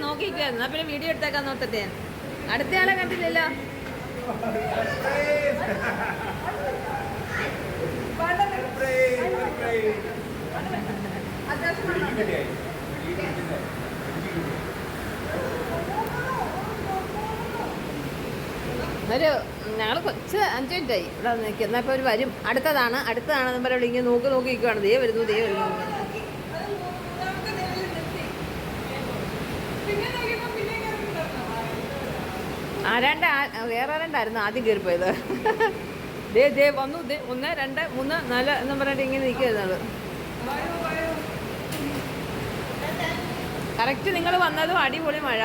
നോക്കിയിരിക്കുവായിരുന്നു. പിന്നെ വീഡിയോ എടുത്തേക്കാൻ നോക്കട്ടെ. അടുത്തയാളെ കണ്ടില്ലല്ലോ. ഒരു ഞങ്ങൾ കൊച്ച് 5 മിനിറ്റായി ഇവിടെ നിൽക്കുന്നത്. ഇപ്പോൾ ഒരു വരും. അടുത്തതാണെന്ന് പറയുമ്പോൾ ഇങ്ങനെ നോക്കിയിരിക്കുവാണ്. ദേ വരുന്നു. വേറെ ആരണ്ടായിരുന്നു ആദ്യം കയറിപ്പോയത്. ദേ വന്നു. 1 2 3 4 എന്നും പറഞ്ഞിട്ട് ഇങ്ങനെ നിൽക്കുന്നത്. കറക്റ്റ് നിങ്ങൾ വന്നതും അടിപൊളി മഴ.